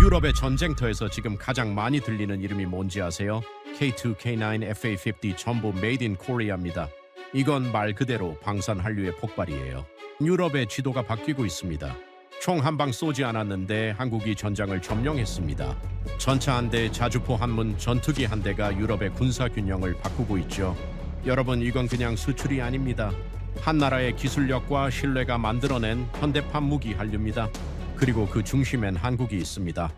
유럽의 전쟁터에서 지금 가장 많이 들리는 이름이 뭔지 아세요? K2, K9, FA-50 전부 Made in Korea입니다. 이건 말 그대로 방산 한류의 폭발이에요. 유럽의 지도가 바뀌고 있습니다. 총 한 방 쏘지 않았는데 한국이 전장을 점령했습니다. 전차 한 대, 자주포 한문, 전투기 한 대가 유럽의 군사 균형을 바꾸고 있죠. 여러분, 이건 그냥 수출이 아닙니다. 한 나라의 기술력과 신뢰가 만들어낸 현대판 무기 한류입니다. 그리고 그 중심엔 한국이 있습니다.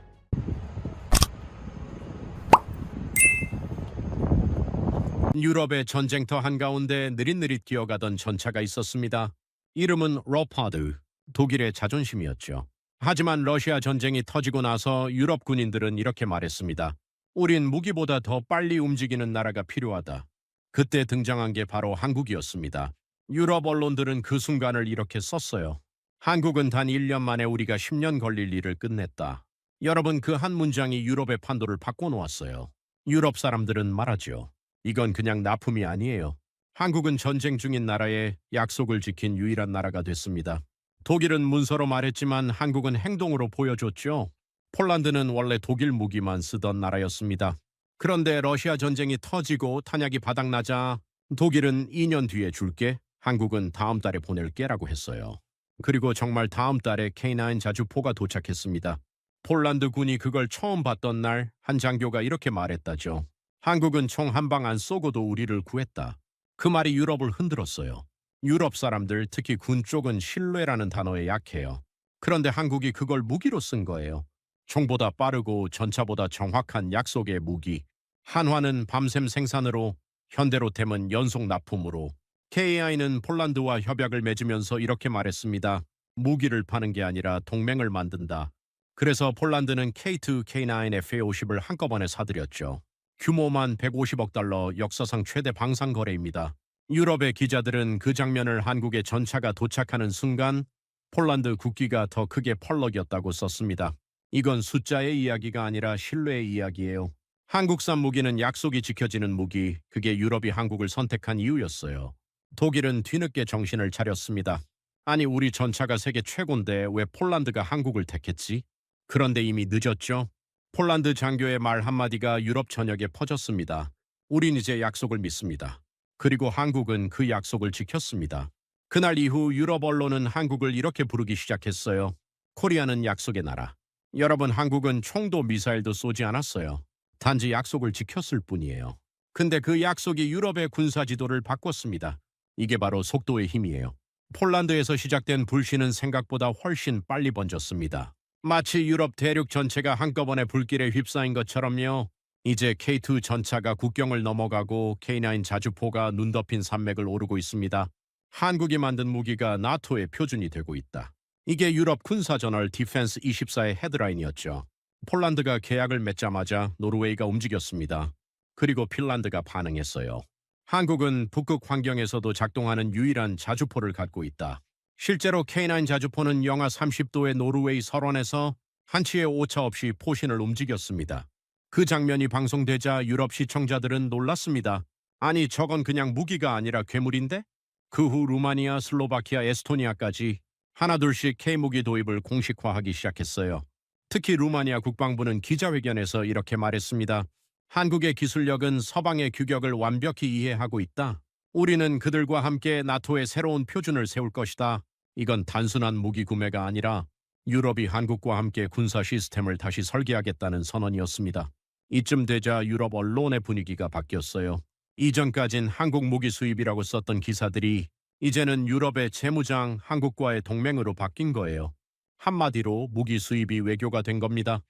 유럽의 전쟁터 한가운데 느릿느릿 기어가던 전차가 있었습니다. 이름은 로파드, 독일의 자존심이었죠. 하지만 러시아 전쟁이 터지고 나서 유럽 군인들은 이렇게 말했습니다. 우린 무기보다 더 빨리 움직이는 나라가 필요하다. 그때 등장한 게 바로 한국이었습니다. 유럽 언론들은 그 순간을 이렇게 썼어요. 한국은 단 1년 만에 우리가 10년 걸릴 일을 끝냈다. 여러분, 그 한 문장이 유럽의 판도를 바꿔놓았어요. 유럽 사람들은 말하죠. 이건 그냥 납품이 아니에요. 한국은 전쟁 중인 나라에 약속을 지킨 유일한 나라가 됐습니다. 독일은 문서로 말했지만 한국은 행동으로 보여줬죠. 폴란드는 원래 독일 무기만 쓰던 나라였습니다. 그런데 러시아 전쟁이 터지고 탄약이 바닥나자 독일은 2년 뒤에 줄게, 한국은 다음 달에 보낼게라고 했어요. 그리고 정말 다음 달에 K9 자주포가 도착했습니다. 폴란드 군이 그걸 처음 봤던 날 한 장교가 이렇게 말했다죠. 한국은 총 한 방 안 쏘고도 우리를 구했다. 그 말이 유럽을 흔들었어요. 유럽 사람들, 특히 군 쪽은 신뢰라는 단어에 약해요. 그런데 한국이 그걸 무기로 쓴 거예요. 총보다 빠르고 전차보다 정확한 약속의 무기. 한화는 밤샘 생산으로, 현대로템은 연속 납품으로. KI는 폴란드와 협약을 맺으면서 이렇게 말했습니다. 무기를 파는 게 아니라 동맹을 만든다. 그래서 폴란드는 K2, K9, FA-50을 한꺼번에 사들였죠. 규모만 150억 달러, 역사상 최대 방산 거래입니다. 유럽의 기자들은 그 장면을 한국의 전차가 도착하는 순간 폴란드 국기가 더 크게 펄럭였다고 썼습니다. 이건 숫자의 이야기가 아니라 신뢰의 이야기예요. 한국산 무기는 약속이 지켜지는 무기, 그게 유럽이 한국을 선택한 이유였어요. 독일은 뒤늦게 정신을 차렸습니다. 아니, 우리 전차가 세계 최고인데 왜 폴란드가 한국을 택했지? 그런데 이미 늦었죠. 폴란드 장교의 말 한마디가 유럽 전역에 퍼졌습니다. 우린 이제 약속을 믿습니다. 그리고 한국은 그 약속을 지켰습니다. 그날 이후 유럽 언론은 한국을 이렇게 부르기 시작했어요. 코리아는 약속의 나라. 여러분, 한국은 총도 미사일도 쏘지 않았어요. 단지 약속을 지켰을 뿐이에요. 근데 그 약속이 유럽의 군사 지도를 바꿨습니다. 이게 바로 속도의 힘이에요. 폴란드에서 시작된 불씨는 생각보다 훨씬 빨리 번졌습니다. 마치 유럽 대륙 전체가 한꺼번에 불길에 휩싸인 것처럼요. 이제 K2 전차가 국경을 넘어가고 K9 자주포가 눈 덮인 산맥을 오르고 있습니다. 한국이 만든 무기가 나토의 표준이 되고 있다. 이게 유럽 군사저널 디펜스 24의 헤드라인이었죠. 폴란드가 계약을 맺자마자 노르웨이가 움직였습니다. 그리고 핀란드가 반응했어요. 한국은 북극 환경에서도 작동하는 유일한 자주포를 갖고 있다. 실제로 K9 자주포는 영하 30도의 노르웨이 설원에서 한치의 오차 없이 포신을 움직였습니다. 그 장면이 방송되자 유럽 시청자들은 놀랐습니다. 아니, 저건 그냥 무기가 아니라 괴물인데? 그 후 루마니아, 슬로바키아, 에스토니아까지 하나둘씩 K무기 도입을 공식화하기 시작했어요. 특히 루마니아 국방부는 기자회견에서 이렇게 말했습니다. 한국의 기술력은 서방의 규격을 완벽히 이해하고 있다. 우리는 그들과 함께 나토의 새로운 표준을 세울 것이다. 이건 단순한 무기 구매가 아니라 유럽이 한국과 함께 군사 시스템을 다시 설계하겠다는 선언이었습니다. 이쯤 되자 유럽 언론의 분위기가 바뀌었어요. 이전까진 한국 무기 수입이라고 썼던 기사들이 이제는 유럽의 재무장, 한국과의 동맹으로 바뀐 거예요. 한마디로 무기 수입이 외교가 된 겁니다.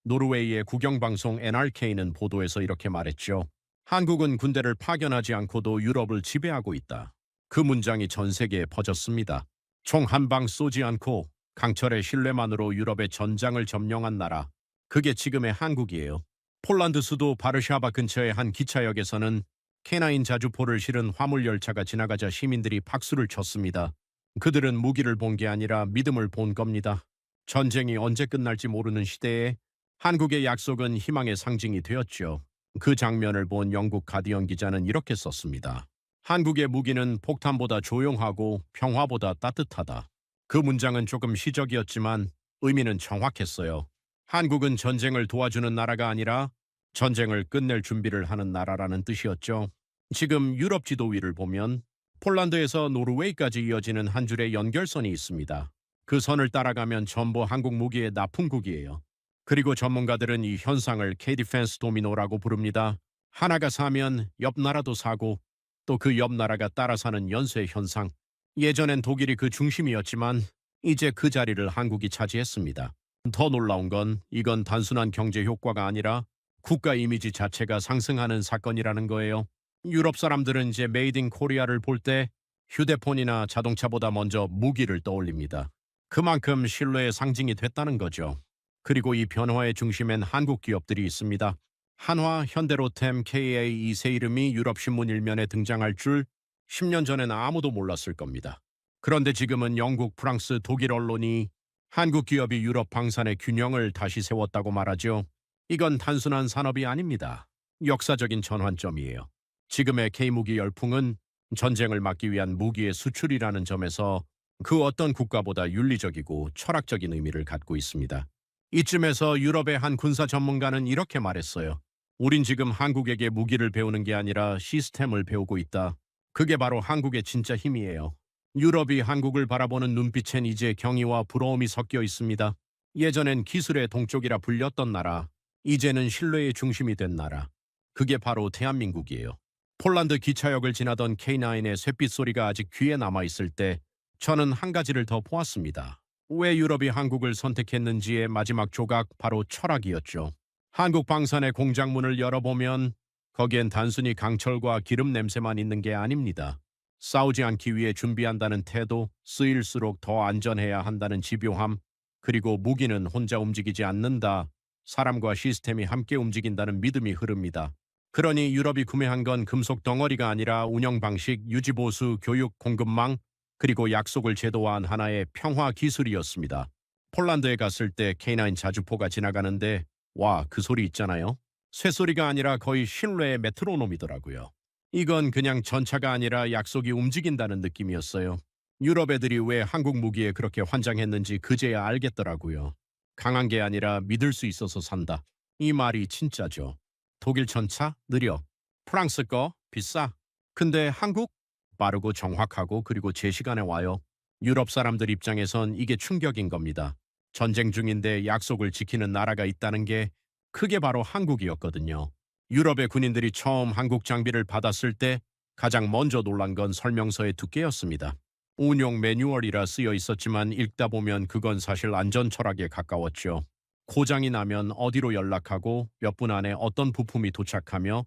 노르웨이의 국영방송 NRK는 보도에서 이렇게 말했죠. 한국은 군대를 파견하지 않고도 유럽을 지배하고 있다. 그 문장이 전 세계에 퍼졌습니다. 총 한 방 쏘지 않고 강철의 신뢰만으로 유럽의 전장을 점령한 나라. 그게 지금의 한국이에요. 폴란드 수도 바르샤바 근처의 한 기차역에서는 K9 자주포를 실은 화물열차가 지나가자 시민들이 박수를 쳤습니다. 그들은 무기를 본 게 아니라 믿음을 본 겁니다. 전쟁이 언제 끝날지 모르는 시대에 한국의 약속은 희망의 상징이 되었죠. 그 장면을 본 영국 가디언 기자는 이렇게 썼습니다. 한국의 무기는 폭탄보다 조용하고 평화보다 따뜻하다. 그 문장은 조금 시적이었지만 의미는 정확했어요. 한국은 전쟁을 도와주는 나라가 아니라 전쟁을 끝낼 준비를 하는 나라라는 뜻이었죠. 지금 유럽 지도 위를 보면 폴란드에서 노르웨이까지 이어지는 한 줄의 연결선이 있습니다. 그 선을 따라가면 전부 한국 무기의 납품국이에요. 그리고 전문가들은 이 현상을 K-디펜스 도미노라고 부릅니다. 하나가 사면 옆 나라도 사고 또 그 옆 나라가 따라 사는 연쇄 현상. 예전엔 독일이 그 중심이었지만 이제 그 자리를 한국이 차지했습니다. 더 놀라운 건 이건 단순한 경제 효과가 아니라 국가 이미지 자체가 상승하는 사건이라는 거예요. 유럽 사람들은 이제 메이드 인 코리아를 볼 때 휴대폰이나 자동차보다 먼저 무기를 떠올립니다. 그만큼 신뢰의 상징이 됐다는 거죠. 그리고 이 변화의 중심엔 한국 기업들이 있습니다. 한화, 현대로템, KA 이 세 이름이 유럽 신문 일면에 등장할 줄 10년 전에는 아무도 몰랐을 겁니다. 그런데 지금은 영국, 프랑스, 독일 언론이 한국 기업이 유럽 방산의 균형을 다시 세웠다고 말하죠. 이건 단순한 산업이 아닙니다. 역사적인 전환점이에요. 지금의 K무기 열풍은 전쟁을 막기 위한 무기의 수출이라는 점에서 그 어떤 국가보다 윤리적이고 철학적인 의미를 갖고 있습니다. 이쯤에서 유럽의 한 군사 전문가는 이렇게 말했어요. 우린 지금 한국에게 무기를 배우는 게 아니라 시스템을 배우고 있다. 그게 바로 한국의 진짜 힘이에요. 유럽이 한국을 바라보는 눈빛엔 이제 경의와 부러움이 섞여 있습니다. 예전엔 기술의 동쪽이라 불렸던 나라, 이제는 신뢰의 중심이 된 나라. 그게 바로 대한민국이에요. 폴란드 기차역을 지나던 K9의 쇳빛 소리가 아직 귀에 남아있을 때 저는 한 가지를 더 보았습니다. 왜 유럽이 한국을 선택했는지의 마지막 조각, 바로 철학이었죠. 한국 방산의 공장문을 열어보면 거기엔 단순히 강철과 기름 냄새만 있는 게 아닙니다. 싸우지 않기 위해 준비한다는 태도, 쓰일수록 더 안전해야 한다는 집요함, 그리고 무기는 혼자 움직이지 않는다. 사람과 시스템이 함께 움직인다는 믿음이 흐릅니다. 그러니 유럽이 구매한 건 금속 덩어리가 아니라 운영 방식, 유지 보수, 교육, 공급망, 그리고 약속을 제도화한 하나의 평화 기술이었습니다. 폴란드에 갔을 때 K9 자주포가 지나가는데 와, 그 소리 있잖아요. 쇠소리가 아니라 거의 신뢰의 메트로놈이더라고요. 이건 그냥 전차가 아니라 약속이 움직인다는 느낌이었어요. 유럽 애들이 왜 한국 무기에 그렇게 환장했는지 그제야 알겠더라고요. 강한 게 아니라 믿을 수 있어서 산다. 이 말이 진짜죠. 독일 전차 느려. 프랑스 거 비싸. 근데 한국 빠르고 정확하고 그리고 제 시간에 와요. 유럽 사람들 입장에선 이게 충격인 겁니다. 전쟁 중인데 약속을 지키는 나라가 있다는 게 그게 바로 한국이었거든요. 유럽의 군인들이 처음 한국 장비를 받았을 때 가장 먼저 놀란 건 설명서의 두께였습니다. 운용 매뉴얼이라 쓰여 있었지만 읽다 보면 그건 사실 안전 철학에 가까웠죠. 고장이 나면 어디로 연락하고 몇 분 안에 어떤 부품이 도착하며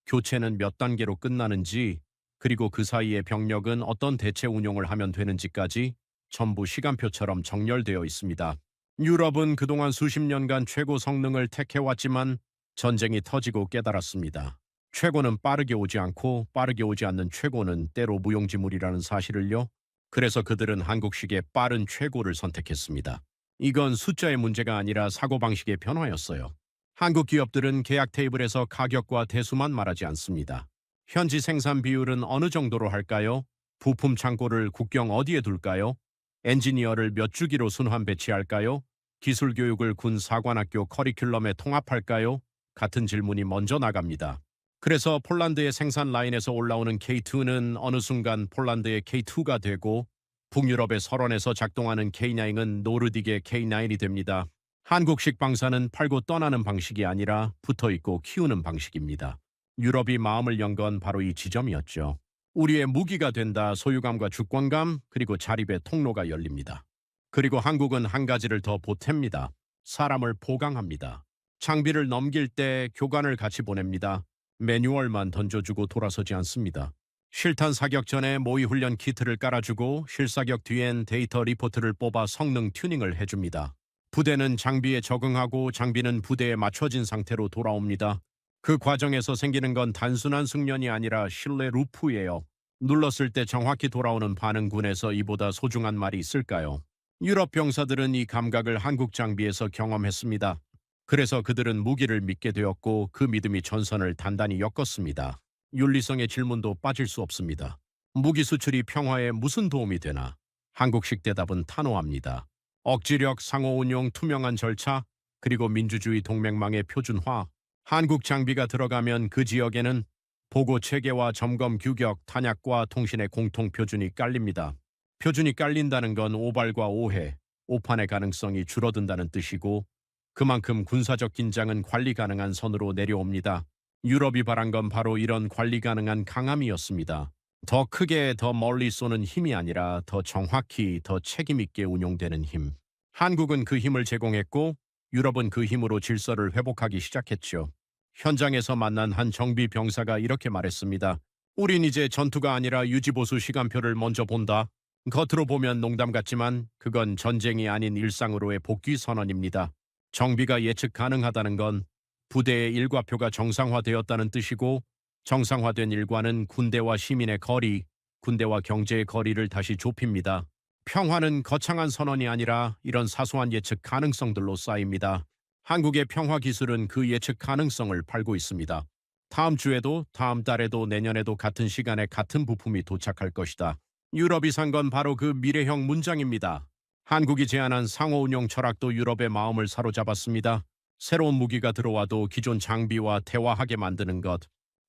교체는 몇 단계로 끝나는지, 그리고 그 사이에 병력은 어떤 대체 운용을 하면 되는지까지 전부 시간표처럼 정렬되어 있습니다. 유럽은 그동안 수십 년간 최고 성능을 택해왔지만 전쟁이 터지고 깨달았습니다. 최고는 빠르게 오지 않고 빠르게 오지 않는 최고는 때로 무용지물이라는 사실을요. 그래서 그들은 한국식의 빠른 최고를 선택했습니다. 이건 숫자의 문제가 아니라 사고방식의 변화였어요. 한국 기업들은 계약 테이블에서 가격과 대수만 말하지 않습니다. 현지 생산 비율은 어느 정도로 할까요? 부품 창고를 국경 어디에 둘까요? 엔지니어를 몇 주기로 순환 배치할까요? 기술 교육을 군 사관학교 커리큘럼에 통합할까요? 같은 질문이 먼저 나갑니다. 그래서 폴란드의 생산 라인에서 올라오는 K2는 어느 순간 폴란드의 K2가 되고 북유럽의 설원에서 작동하는 K9은 노르딕의 K9이 됩니다. 한국식 방사는 팔고 떠나는 방식이 아니라 붙어있고 키우는 방식입니다. 유럽이 마음을 연 건 바로 이 지점이었죠. 우리의 무기가 된다, 소유감과 주권감, 그리고 자립의 통로가 열립니다. 그리고 한국은 한 가지를 더 보탭니다. 사람을 보강합니다. 장비를 넘길 때 교관을 같이 보냅니다. 매뉴얼만 던져주고 돌아서지 않습니다. 실탄 사격 전에 모의 훈련 키트를 깔아주고 실사격 뒤엔 데이터 리포트를 뽑아 성능 튜닝을 해줍니다. 부대는 장비에 적응하고 장비는 부대에 맞춰진 상태로 돌아옵니다. 그 과정에서 생기는 건 단순한 숙련이 아니라 신뢰 루프예요. 눌렀을 때 정확히 돌아오는 반응군에서 이보다 소중한 말이 있을까요? 유럽 병사들은 이 감각을 한국 장비에서 경험했습니다. 그래서 그들은 무기를 믿게 되었고 그 믿음이 전선을 단단히 엮었습니다. 윤리성의 질문도 빠질 수 없습니다. 무기 수출이 평화에 무슨 도움이 되나? 한국식 대답은 단호합니다. 억지력, 상호 운용, 투명한 절차, 그리고 민주주의 동맹망의 표준화, 한국 장비가 들어가면 그 지역에는 보고 체계와 점검 규격, 탄약과 통신의 공통 표준이 깔립니다. 표준이 깔린다는 건 오발과 오해, 오판의 가능성이 줄어든다는 뜻이고 그만큼 군사적 긴장은 관리 가능한 선으로 내려옵니다. 유럽이 바란 건 바로 이런 관리 가능한 강함이었습니다. 더 크게 더 멀리 쏘는 힘이 아니라 더 정확히 더 책임있게 운용되는 힘. 한국은 그 힘을 제공했고 유럽은 그 힘으로 질서를 회복하기 시작했죠. 현장에서 만난 한 정비 병사가 이렇게 말했습니다. 우린 이제 전투가 아니라 유지보수 시간표를 먼저 본다. 겉으로 보면 농담 같지만 그건 전쟁이 아닌 일상으로의 복귀 선언입니다. 정비가 예측 가능하다는 건 부대의 일과표가 정상화되었다는 뜻이고 정상화된 일과는 군대와 시민의 거리, 군대와 경제의 거리를 다시 좁힙니다. 평화는 거창한 선언이 아니라 이런 사소한 예측 가능성들로 쌓입니다. 한국의 평화 기술은 그 예측 가능성을 팔고 있습니다. 다음 주에도 다음 달에도 내년에도 같은 시간에 같은 부품이 도착할 것이다. 유럽이 산 건 바로 그 미래형 문장입니다. 한국이 제안한 상호 운용 철학도 유럽의 마음을 사로잡았습니다. 새로운 무기가 들어와도 기존 장비와 대화하게 만드는 것.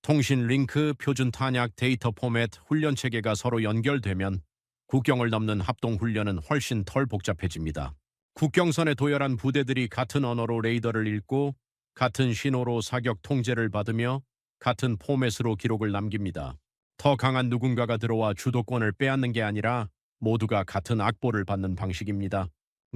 통신 링크, 표준 탄약, 데이터 포맷, 훈련 체계가 서로 연결되면 국경을 넘는 합동 훈련은 훨씬 덜 복잡해집니다. 국경선에 도열한 부대들이 같은 언어로 레이더를 읽고 같은 신호로 사격 통제를 받으며 같은 포맷으로 기록을 남깁니다. 더 강한 누군가가 들어와 주도권을 빼앗는 게 아니라 모두가 같은 악보를 받는 방식입니다.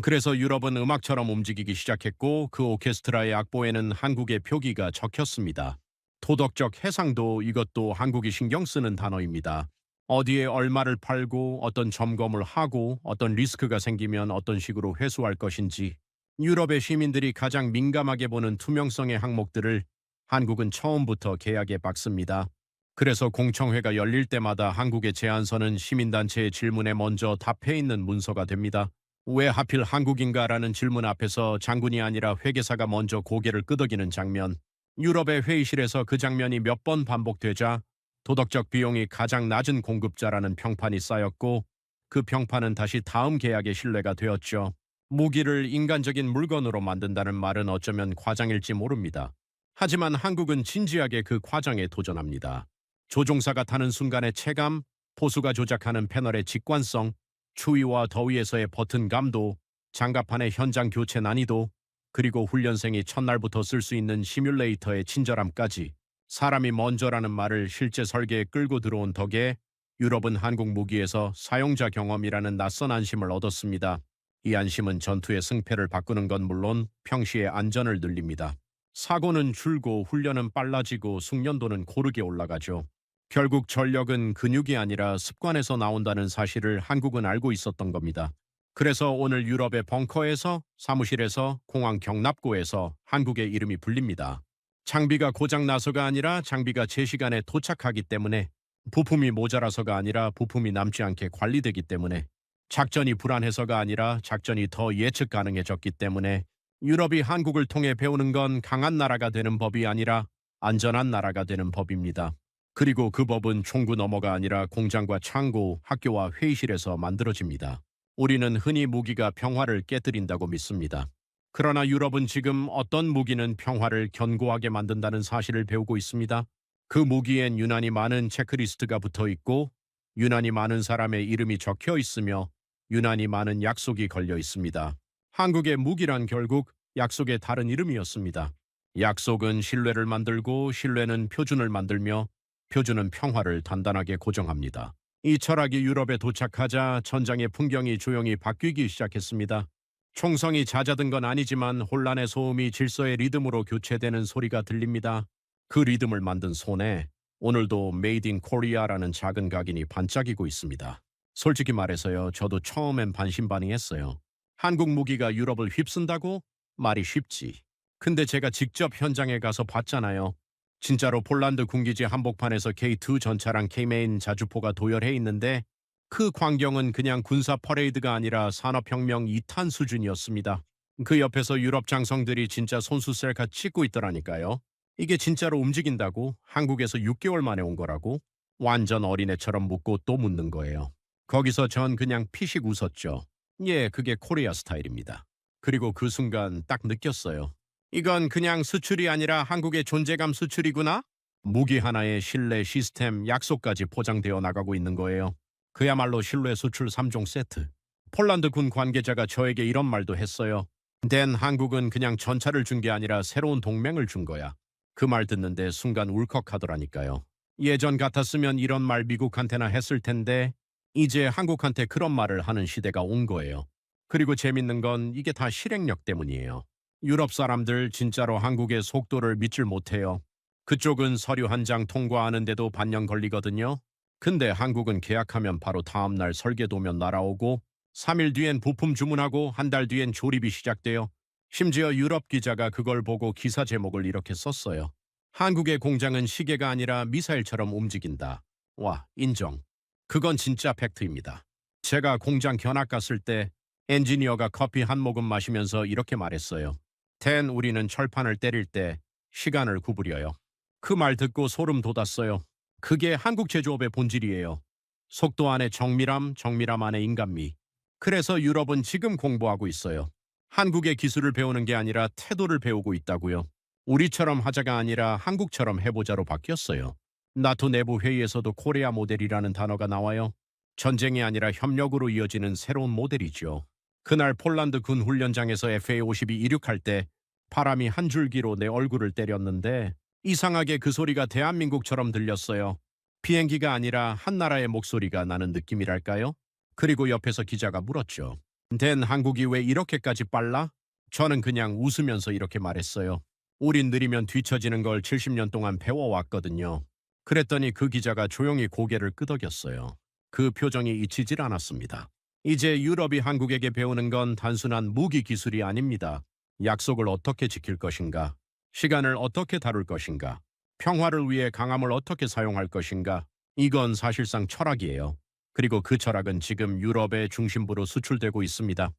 그래서 유럽은 음악처럼 움직이기 시작했고 그 오케스트라의 악보에는 한국의 표기가 적혔습니다. 도덕적 해상도 이것도 한국이 신경 쓰는 단어입니다. 어디에 얼마를 팔고 어떤 점검을 하고 어떤 리스크가 생기면 어떤 식으로 회수할 것인지 유럽의 시민들이 가장 민감하게 보는 투명성의 항목들을 한국은 처음부터 계약에 박습니다. 그래서 공청회가 열릴 때마다 한국의 제안서는 시민단체의 질문에 먼저 답해 있는 문서가 됩니다. 왜 하필 한국인가라는 질문 앞에서 장군이 아니라 회계사가 먼저 고개를 끄덕이는 장면. 유럽의 회의실에서 그 장면이 몇 번 반복되자 도덕적 비용이 가장 낮은 공급자라는 평판이 쌓였고 그 평판은 다시 다음 계약의 신뢰가 되었죠. 무기를 인간적인 물건으로 만든다는 말은 어쩌면 과장일지 모릅니다. 하지만 한국은 진지하게 그 과정에 도전합니다. 조종사가 타는 순간의 체감, 포수가 조작하는 패널의 직관성, 추위와 더위에서의 버튼 감도, 장갑판의 현장 교체 난이도, 그리고 훈련생이 첫날부터 쓸 수 있는 시뮬레이터의 친절함까지 사람이 먼저라는 말을 실제 설계에 끌고 들어온 덕에 유럽은 한국 무기에서 사용자 경험이라는 낯선 안심을 얻었습니다. 이 안심은 전투의 승패를 바꾸는 건 물론 평시의 안전을 늘립니다. 사고는 줄고 훈련은 빨라지고 숙련도는 고르게 올라가죠. 결국 전력은 근육이 아니라 습관에서 나온다는 사실을 한국은 알고 있었던 겁니다. 그래서 오늘 유럽의 벙커에서, 사무실에서, 공항 경납고에서 한국의 이름이 불립니다. 장비가 고장 나서가 아니라 장비가 제 시간에 도착하기 때문에, 부품이 모자라서가 아니라 부품이 남지 않게 관리되기 때문에, 작전이 불안해서가 아니라 작전이 더 예측 가능해졌기 때문에 유럽이 한국을 통해 배우는 건 강한 나라가 되는 법이 아니라 안전한 나라가 되는 법입니다. 그리고 그 법은 총구 너머가 아니라 공장과 창고, 학교와 회의실에서 만들어집니다. 우리는 흔히 무기가 평화를 깨뜨린다고 믿습니다. 그러나 유럽은 지금 어떤 무기는 평화를 견고하게 만든다는 사실을 배우고 있습니다. 그 무기엔 유난히 많은 체크리스트가 붙어 있고 유난히 많은 사람의 이름이 적혀 있으며 유난히 많은 약속이 걸려 있습니다. 한국의 무기란 결국 약속의 다른 이름이었습니다. 약속은 신뢰를 만들고 신뢰는 표준을 만들며 표준은 평화를 단단하게 고정합니다. 이 철학이 유럽에 도착하자 전장의 풍경이 조용히 바뀌기 시작했습니다. 총성이 잦아든 건 아니지만 혼란의 소음이 질서의 리듬으로 교체되는 소리가 들립니다. 그 리듬을 만든 손에 오늘도 메이드 인 코리아라는 작은 각인이 반짝이고 있습니다. 솔직히 말해서요, 저도 처음엔 반신반의했어요. 한국 무기가 유럽을 휩쓴다고? 말이 쉽지. 근데 제가 직접 현장에 가서 봤잖아요. 진짜로 폴란드 군기지 한복판에서 K2 전차랑 K메인 자주포가 도열해 있는데 그 광경은 그냥 군사 퍼레이드가 아니라 산업혁명 2탄 수준이었습니다. 그 옆에서 유럽 장성들이 진짜 손수 셀카 찍고 있더라니까요. 이게 진짜로 움직인다고? 한국에서 6개월 만에 온 거라고? 완전 어린애처럼 묻고 또 묻는 거예요. 거기서 전 그냥 피식 웃었죠. 예, 그게 코리아 스타일입니다. 그리고 그 순간 딱 느꼈어요. 이건 그냥 수출이 아니라 한국의 존재감 수출이구나? 무기 하나에 신뢰, 시스템, 약속까지 포장되어 나가고 있는 거예요. 그야말로 신뢰 수출 3종 세트. 폴란드 군 관계자가 저에게 이런 말도 했어요. 댄 한국은 그냥 전차를 준 게 아니라 새로운 동맹을 준 거야. 그 말 듣는데 순간 울컥하더라니까요. 예전 같았으면 이런 말 미국한테나 했을 텐데 이제 한국한테 그런 말을 하는 시대가 온 거예요. 그리고 재밌는 건 이게 다 실행력 때문이에요. 유럽 사람들 진짜로 한국의 속도를 믿질 못해요. 그쪽은 서류 한 장 통과하는데도 반년 걸리거든요. 근데 한국은 계약하면 바로 다음날 설계 도면 날아오고 3일 뒤엔 부품 주문하고 한 달 뒤엔 조립이 시작돼요. 심지어 유럽 기자가 그걸 보고 기사 제목을 이렇게 썼어요. 한국의 공장은 시계가 아니라 미사일처럼 움직인다. 와, 인정. 그건 진짜 팩트입니다. 제가 공장 견학 갔을 때 엔지니어가 커피 한 모금 마시면서 이렇게 말했어요. 댄, 우리는 철판을 때릴 때 시간을 구부려요. 그 말 듣고 소름 돋았어요. 그게 한국 제조업의 본질이에요. 속도 안에 정밀함, 정밀함 안에 인간미. 그래서 유럽은 지금 공부하고 있어요. 한국의 기술을 배우는 게 아니라 태도를 배우고 있다고요. 우리처럼 하자가 아니라 한국처럼 해보자로 바뀌었어요. 나토 내부 회의에서도 코리아 모델이라는 단어가 나와요. 전쟁이 아니라 협력으로 이어지는 새로운 모델이죠. 그날 폴란드 군 훈련장에서 FA-52 이륙할 때 바람이 한 줄기로 내 얼굴을 때렸는데 이상하게 그 소리가 대한민국처럼 들렸어요. 비행기가 아니라 한 나라의 목소리가 나는 느낌이랄까요? 그리고 옆에서 기자가 물었죠. 댄, 한국이 왜 이렇게까지 빨라? 저는 그냥 웃으면서 이렇게 말했어요. 우린 느리면 뒤처지는 걸 70년 동안 배워왔거든요. 그랬더니 그 기자가 조용히 고개를 끄덕였어요. 그 표정이 잊히질 않았습니다. 이제 유럽이 한국에게 배우는 건 단순한 무기 기술이 아닙니다. 약속을 어떻게 지킬 것인가? 시간을 어떻게 다룰 것인가? 평화를 위해 강함을 어떻게 사용할 것인가? 이건 사실상 철학이에요. 그리고 그 철학은 지금 유럽의 중심부로 수출되고 있습니다.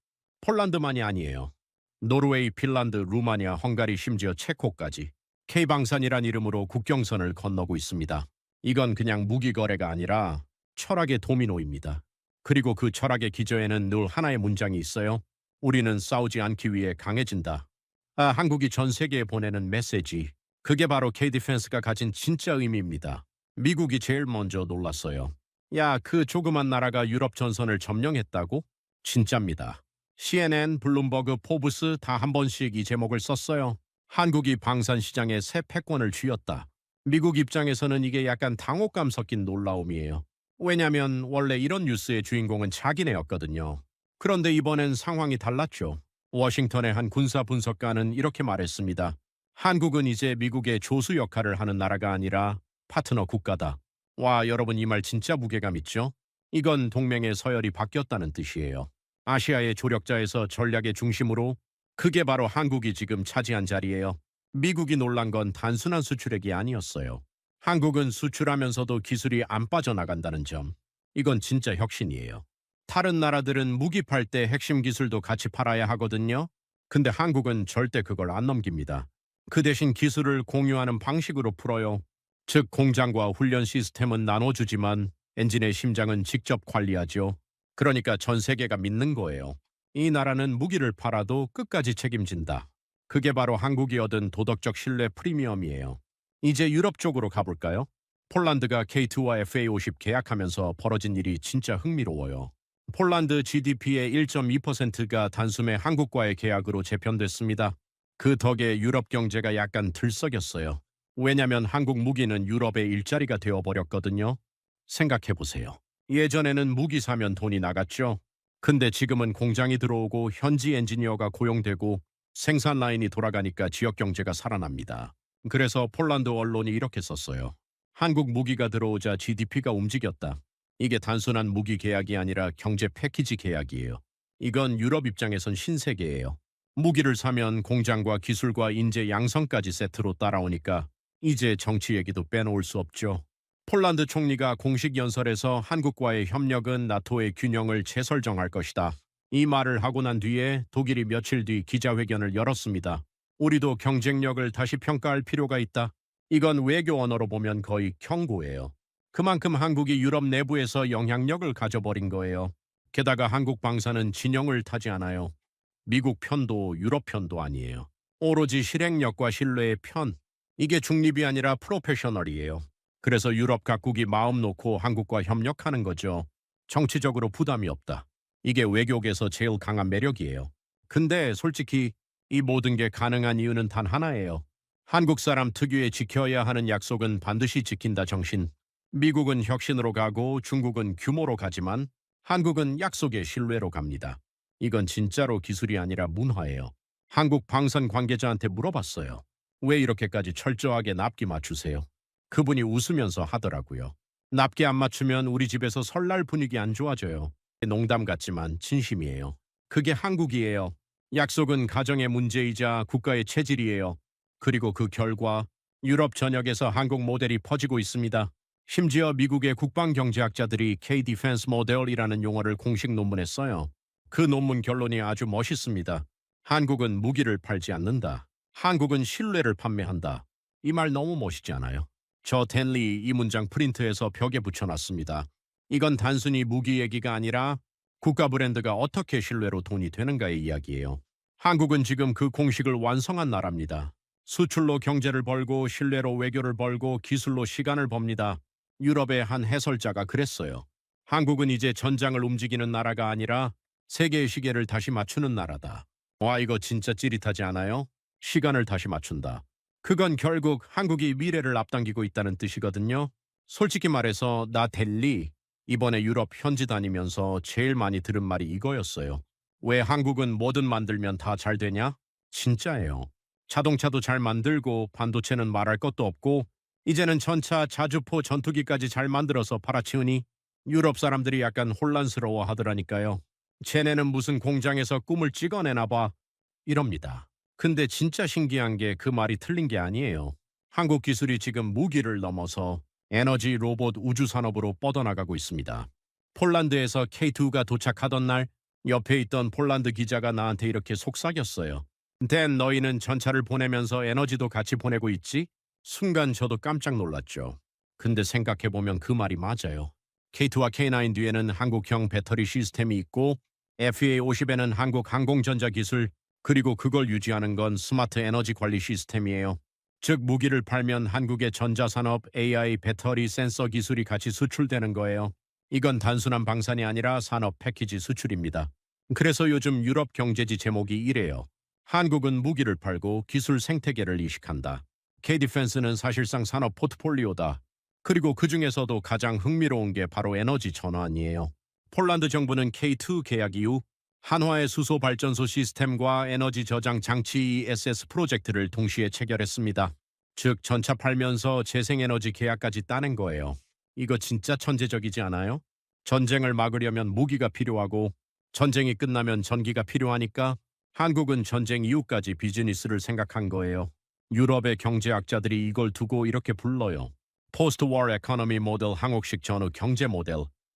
폴란드만이 아니에요. 노르웨이, 핀란드, 루마니아, 헝가리, 심지어 체코까지 K방산이란 이름으로 국경선을 건너고 있습니다. 이건 그냥 무기 거래가 아니라 철학의 도미노입니다. 그리고 그 철학의 기저에는 늘 하나의 문장이 있어요. 우리는 싸우지 않기 위해 강해진다. 한국이 전 세계에 보내는 메시지. 그게 바로 K-디펜스가 가진 진짜 의미입니다. 미국이 제일 먼저 놀랐어요. 야, 그 조그만 나라가 유럽 전선을 점령했다고? 진짜입니다. CNN, 블룸버그, 포브스 다 한 번씩 이 제목을 썼어요. 한국이 방산 시장의 새 패권을 쥐었다. 미국 입장에서는 이게 약간 당혹감 섞인 놀라움이에요. 왜냐면 원래 이런 뉴스의 주인공은 자기네였거든요. 그런데 이번엔 상황이 달랐죠. 워싱턴의 한 군사 분석가는 이렇게 말했습니다. 한국은 이제 미국의 조수 역할을 하는 나라가 아니라 파트너 국가다. 와, 여러분 이 말 진짜 무게감 있죠? 이건 동맹의 서열이 바뀌었다는 뜻이에요. 아시아의 조력자에서 전략의 중심으로 그게 바로 한국이 지금 차지한 자리예요. 미국이 놀란 건 단순한 수출액이 아니었어요. 한국은 수출하면서도 기술이 안 빠져나간다는 점. 이건 진짜 혁신이에요. 다른 나라들은 무기 팔 때 핵심 기술도 같이 팔아야 하거든요. 근데 한국은 절대 그걸 안 넘깁니다. 그 대신 기술을 공유하는 방식으로 풀어요. 즉 공장과 훈련 시스템은 나눠주지만 엔진의 심장은 직접 관리하죠. 그러니까 전 세계가 믿는 거예요. 이 나라는 무기를 팔아도 끝까지 책임진다. 그게 바로 한국이 얻은 도덕적 신뢰 프리미엄이에요. 이제 유럽 쪽으로 가볼까요? 폴란드가 K2와 FA-50 계약하면서 벌어진 일이 진짜 흥미로워요. 폴란드 GDP의 1.2%가 단숨에 한국과의 계약으로 재편됐습니다. 그 덕에 유럽 경제가 약간 들썩였어요. 왜냐면 한국 무기는 유럽의 일자리가 되어버렸거든요. 생각해보세요. 예전에는 무기 사면 돈이 나갔죠. 근데 지금은 공장이 들어오고 현지 엔지니어가 고용되고 생산 라인이 돌아가니까 지역 경제가 살아납니다. 그래서 폴란드 언론이 이렇게 썼어요. 한국 무기가 들어오자 GDP가 움직였다. 이게 단순한 무기 계약이 아니라 경제 패키지 계약이에요. 이건 유럽 입장에선 신세계예요. 무기를 사면 공장과 기술과 인재 양성까지 세트로 따라오니까 이제 정치 얘기도 빼놓을 수 없죠. 폴란드 총리가 공식 연설에서 한국과의 협력은 나토의 균형을 재설정할 것이다. 이 말을 하고 난 뒤에 독일이 며칠 뒤 기자회견을 열었습니다. 우리도 경쟁력을 다시 평가할 필요가 있다. 이건 외교 언어로 보면 거의 경고예요. 그만큼 한국이 유럽 내부에서 영향력을 가져버린 거예요. 게다가 한국 방사는 진영을 타지 않아요. 미국 편도 유럽 편도 아니에요. 오로지 실행력과 신뢰의 편. 이게 중립이 아니라 프로페셔널이에요. 그래서 유럽 각국이 마음 놓고 한국과 협력하는 거죠. 정치적으로 부담이 없다. 이게 외교계에서 제일 강한 매력이에요. 근데 솔직히 이 모든 게 가능한 이유는 단 하나예요. 한국 사람 특유의 지켜야 하는 약속은 반드시 지킨다 정신. 미국은 혁신으로 가고 중국은 규모로 가지만 한국은 약속의 신뢰로 갑니다. 이건 진짜로 기술이 아니라 문화예요. 한국 방산 관계자한테 물어봤어요. 왜 이렇게까지 철저하게 납기 맞추세요? 그분이 웃으면서 하더라고요. 납기 안 맞추면 우리 집에서 설날 분위기 안 좋아져요. 농담 같지만 진심이에요. 그게 한국이에요. 약속은 가정의 문제이자 국가의 체질이에요. 그리고 그 결과 유럽 전역에서 한국 모델이 퍼지고 있습니다. 심지어 미국의 국방경제학자들이 K-Defense 모델이라는 용어를 공식 논문에 써요. 그 논문 결론이 아주 멋있습니다. 한국은 무기를 팔지 않는다. 한국은 신뢰를 판매한다. 이 말 너무 멋있지 않아요? 저 댄리 이 문장 프린트해서 벽에 붙여놨습니다. 이건 단순히 무기 얘기가 아니라 국가 브랜드가 어떻게 신뢰로 돈이 되는가의 이야기예요. 한국은 지금 그 공식을 완성한 나라입니다. 수출로 경제를 벌고 신뢰로 외교를 벌고 기술로 시간을 법니다. 유럽의 한 해설자가 그랬어요. 한국은 이제 전장을 움직이는 나라가 아니라 세계의 시계를 다시 맞추는 나라다. 와, 이거 진짜 찌릿하지 않아요? 시간을 다시 맞춘다. 그건 결국 한국이 미래를 앞당기고 있다는 뜻이거든요. 솔직히 말해서 나 델리 이번에 유럽 현지 다니면서 제일 많이 들은 말이 이거였어요. 왜 한국은 뭐든 만들면 다 잘 되냐? 진짜예요. 자동차도 잘 만들고 반도체는 말할 것도 없고 이제는 전차, 자주포, 전투기까지 잘 만들어서 팔아치우니 유럽 사람들이 약간 혼란스러워 하더라니까요. 쟤네는 무슨 공장에서 꿈을 찍어내나 봐. 이럽니다. 근데 진짜 신기한 게 그 말이 틀린 게 아니에요. 한국 기술이 지금 무기를 넘어서 에너지 로봇 우주 산업으로 뻗어나가고 있습니다. 폴란드에서 K2가 도착하던 날 옆에 있던 폴란드 기자가 나한테 이렇게 속삭였어요. 댄, 너희는 전차를 보내면서 에너지도 같이 보내고 있지? 순간 저도 깜짝 놀랐죠. 근데 생각해보면 그 말이 맞아요. K2와 K9 뒤에는 한국형 배터리 시스템이 있고 FA50에는 한국 항공전자 기술 그리고 그걸 유지하는 건 스마트 에너지 관리 시스템이에요. 즉 무기를 팔면 한국의 전자산업, AI, 배터리, 센서 기술이 같이 수출되는 거예요. 이건 단순한 방산이 아니라 산업 패키지 수출입니다. 그래서 요즘 유럽 경제지 제목이 이래요. 한국은 무기를 팔고 기술 생태계를 이식한다. K-디펜스는 사실상 산업 포트폴리오다. 그리고 그 중에서도 가장 흥미로운 게 바로 에너지 전환이에요. 폴란드 정부는 K2 계약 이후 한화의 수소 발전소 시스템과 에너지 저장 장치 ESS 프로젝트를 동시에 체결했습니다. 즉 전차 팔면서 재생에너지 계약까지 따낸 거예요. 이거 진짜 천재적이지 않아요? 전쟁을 막으려면 무기가 필요하고 전쟁이 끝나면 전기가 필요하니까 한국은 전쟁 이후까지 비즈니스를 생각한 거예요. 유럽의 경제학자들이 이걸 두고 이렇게 불러요. 포스트 워 에코노미 모델, 한국식 전후 경제 모델.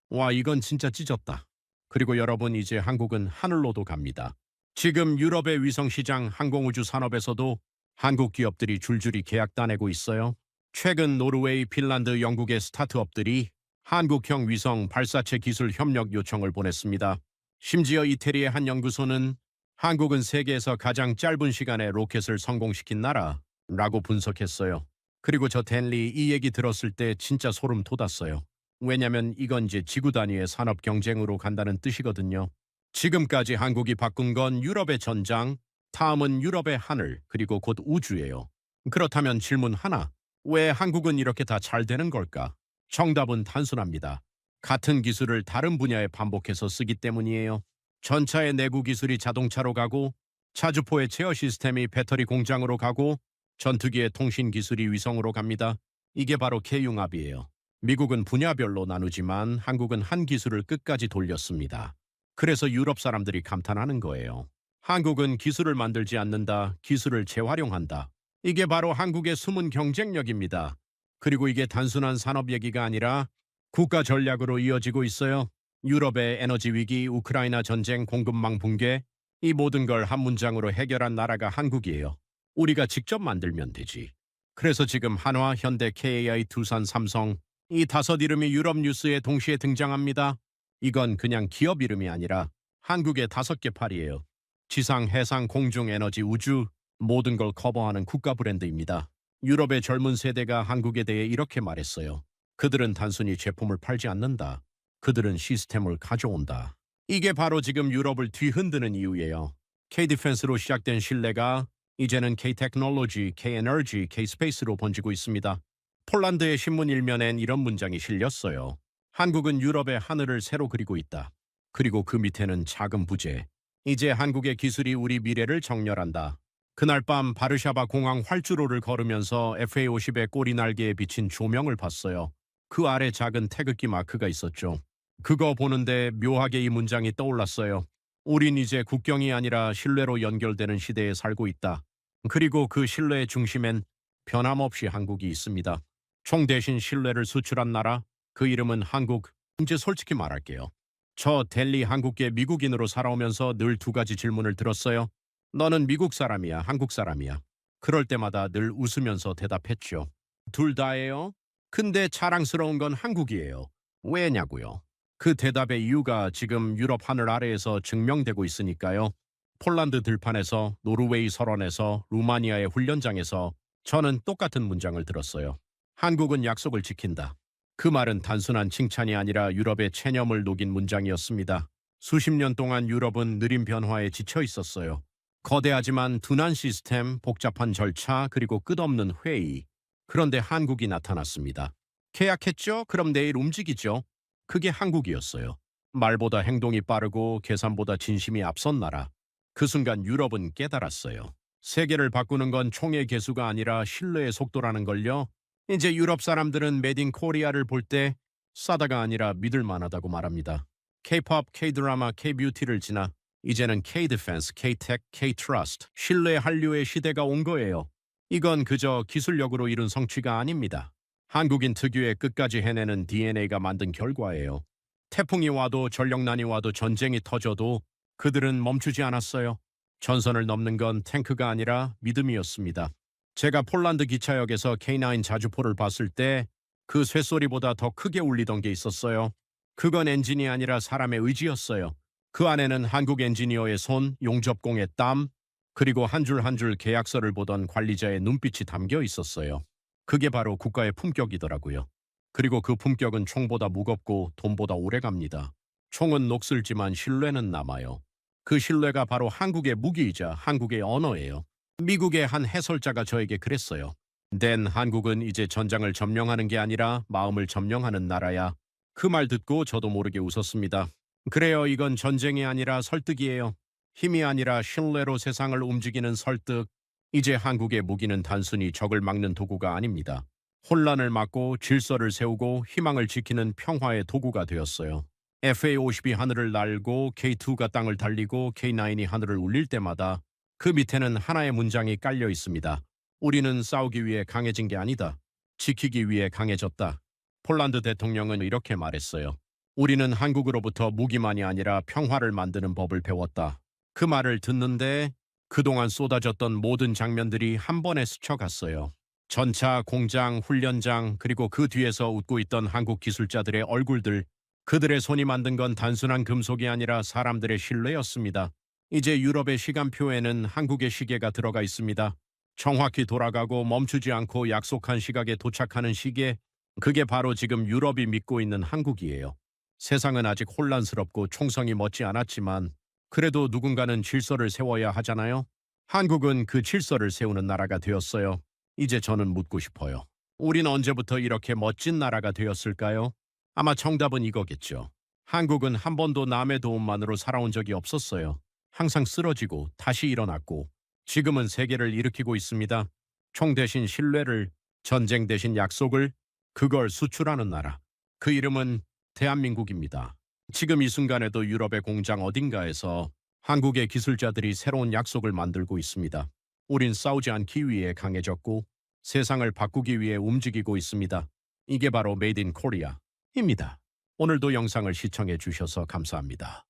와, 이건 진짜 찢었다. 그리고 여러분, 이제 한국은 하늘로도 갑니다. 지금 유럽의 위성시장 항공우주 산업에서도 한국 기업들이 줄줄이 계약 따내고 있어요. 최근 노르웨이, 핀란드, 영국의 스타트업들이 한국형 위성 발사체 기술 협력 요청을 보냈습니다. 심지어 이태리의 한 연구소는 한국은 세계에서 가장 짧은 시간에 로켓을 성공시킨 나라라고 분석했어요. 그리고 저 댄리 이 얘기 들었을 때 진짜 소름 돋았어요. 왜냐면 이건 이제 지구 단위의 산업 경쟁으로 간다는 뜻이거든요. 지금까지 한국이 바꾼 건 유럽의 전장, 다음은 유럽의 하늘, 그리고 곧 우주예요. 그렇다면 질문 하나. 왜 한국은 이렇게 다 잘 되는 걸까? 정답은 단순합니다. 같은 기술을 다른 분야에 반복해서 쓰기 때문이에요. 전차의 내구 기술이 자동차로 가고, 차주포의 제어 시스템이 배터리 공장으로 가고, 전투기의 통신 기술이 위성으로 갑니다. 이게 바로 K융합이에요. 미국은 분야별로 나누지만 한국은 한 기술을 끝까지 돌렸습니다. 그래서 유럽 사람들이 감탄하는 거예요. 한국은 기술을 만들지 않는다, 기술을 재활용한다. 이게 바로 한국의 숨은 경쟁력입니다. 그리고 이게 단순한 산업 얘기가 아니라 국가 전략으로 이어지고 있어요. 유럽의 에너지 위기, 우크라이나 전쟁, 공급망 붕괴, 이 모든 걸 한 문장으로 해결한 나라가 한국이에요. 우리가 직접 만들면 되지. 그래서 지금 한화, 현대, KAI, 두산, 삼성 이 다섯 이름이 유럽 뉴스에 동시에 등장합니다. 이건 그냥 기업 이름이 아니라 한국의 다섯 개 팔이에요. 지상, 해상, 공중, 에너지, 우주 모든 걸 커버하는 국가 브랜드입니다. 유럽의 젊은 세대가 한국에 대해 이렇게 말했어요. 그들은 단순히 제품을 팔지 않는다. 그들은 시스템을 가져온다. 이게 바로 지금 유럽을 뒤흔드는 이유예요. K-디펜스로 시작된 신뢰가 이제는 K-테크놀로지, K-에너지, K-스페이스로 번지고 있습니다. 폴란드의 신문 일면엔 이런 문장이 실렸어요. 한국은 유럽의 하늘을 새로 그리고 있다. 그리고 그 밑에는 작은 부제. 이제 한국의 기술이 우리 미래를 정렬한다. 그날 밤 바르샤바 공항 활주로를 걸으면서 FA-50의 꼬리 날개에 비친 조명을 봤어요. 그 아래 작은 태극기 마크가 있었죠. 그거 보는데 묘하게 이 문장이 떠올랐어요. 우린 이제 국경이 아니라 신뢰로 연결되는 시대에 살고 있다. 그리고 그 신뢰의 중심엔 변함없이 한국이 있습니다. 총 대신 신뢰를 수출한 나라, 그 이름은 한국. 이제 솔직히 말할게요. 저 델리 한국계 미국인으로 살아오면서 늘 두 가지 질문을 들었어요. 너는 미국 사람이야, 한국 사람이야? 그럴 때마다 늘 웃으면서 대답했죠. 둘 다예요? 근데 자랑스러운 건 한국이에요. 왜냐고요? 그 대답의 이유가 지금 유럽 하늘 아래에서 증명되고 있으니까요. 폴란드 들판에서, 노르웨이 설원에서, 루마니아의 훈련장에서 저는 똑같은 문장을 들었어요. 한국은 약속을 지킨다. 그 말은 단순한 칭찬이 아니라 유럽의 체념을 녹인 문장이었습니다. 수십 년 동안 유럽은 느린 변화에 지쳐 있었어요. 거대하지만 둔한 시스템, 복잡한 절차, 그리고 끝없는 회의. 그런데 한국이 나타났습니다. 계약했죠? 그럼 내일 움직이죠. 그게 한국이었어요. 말보다 행동이 빠르고 계산보다 진심이 앞선 나라. 그 순간 유럽은 깨달았어요. 세계를 바꾸는 건 총의 개수가 아니라 신뢰의 속도라는 걸요. 이제 유럽 사람들은 메드 인 코리아를 볼 때 싸다가 아니라 믿을 만하다고 말합니다. K-팝, K-드라마, K-뷰티를 지나 이제는 K-디펜스, K-테크, K-트러스트, 신뢰 한류의 시대가 온 거예요. 이건 그저 기술력으로 이룬 성취가 아닙니다. 한국인 특유의 끝까지 해내는 DNA가 만든 결과예요. 태풍이 와도 전력난이 와도 전쟁이 터져도 그들은 멈추지 않았어요. 전선을 넘는 건 탱크가 아니라 믿음이었습니다. 제가 폴란드 기차역에서 K9 자주포를 봤을 때 그 쇠소리보다 더 크게 울리던 게 있었어요. 그건 엔진이 아니라 사람의 의지였어요. 그 안에는 한국 엔지니어의 손, 용접공의 땀, 그리고 한 줄 한 줄 계약서를 보던 관리자의 눈빛이 담겨 있었어요. 그게 바로 국가의 품격이더라고요. 그리고 그 품격은 총보다 무겁고 돈보다 오래 갑니다. 총은 녹슬지만 신뢰는 남아요. 그 신뢰가 바로 한국의 무기이자 한국의 언어예요. 미국의 한 해설자가 저에게 그랬어요. 댄 한국은 이제 전장을 점령하는 게 아니라 마음을 점령하는 나라야. 그 말 듣고 저도 모르게 웃었습니다. 그래요, 이건 전쟁이 아니라 설득이에요. 힘이 아니라 신뢰로 세상을 움직이는 설득. 이제 한국의 무기는 단순히 적을 막는 도구가 아닙니다. 혼란을 막고 질서를 세우고 희망을 지키는 평화의 도구가 되었어요. FA-50이 하늘을 날고 K2가 땅을 달리고 K9이 하늘을 울릴 때마다 그 밑에는 하나의 문장이 깔려 있습니다. 우리는 싸우기 위해 강해진 게 아니다. 지키기 위해 강해졌다. 폴란드 대통령은 이렇게 말했어요. 우리는 한국으로부터 무기만이 아니라 평화를 만드는 법을 배웠다. 그 말을 듣는데 그동안 쏟아졌던 모든 장면들이 한 번에 스쳐갔어요. 전차, 공장, 훈련장, 그리고 그 뒤에서 웃고 있던 한국 기술자들의 얼굴들. 그들의 손이 만든 건 단순한 금속이 아니라 사람들의 신뢰였습니다. 이제 유럽의 시간표에는 한국의 시계가 들어가 있습니다. 정확히 돌아가고 멈추지 않고 약속한 시각에 도착하는 시계. 그게 바로 지금 유럽이 믿고 있는 한국이에요. 세상은 아직 혼란스럽고 총성이 멋지 않았지만 그래도 누군가는 질서를 세워야 하잖아요. 한국은 그 질서를 세우는 나라가 되었어요. 이제 저는 묻고 싶어요. 우린 언제부터 이렇게 멋진 나라가 되었을까요? 아마 정답은 이거겠죠. 한국은 한 번도 남의 도움만으로 살아온 적이 없었어요. 항상 쓰러지고 다시 일어났고 지금은 세계를 일으키고 있습니다. 총 대신 신뢰를, 전쟁 대신 약속을, 그걸 수출하는 나라. 그 이름은 대한민국입니다. 지금 이 순간에도 유럽의 공장 어딘가에서 한국의 기술자들이 새로운 약속을 만들고 있습니다. 우린 싸우지 않기 위해 강해졌고 세상을 바꾸기 위해 움직이고 있습니다. 이게 바로 메이드 인 코리아입니다. 오늘도 영상을 시청해 주셔서 감사합니다.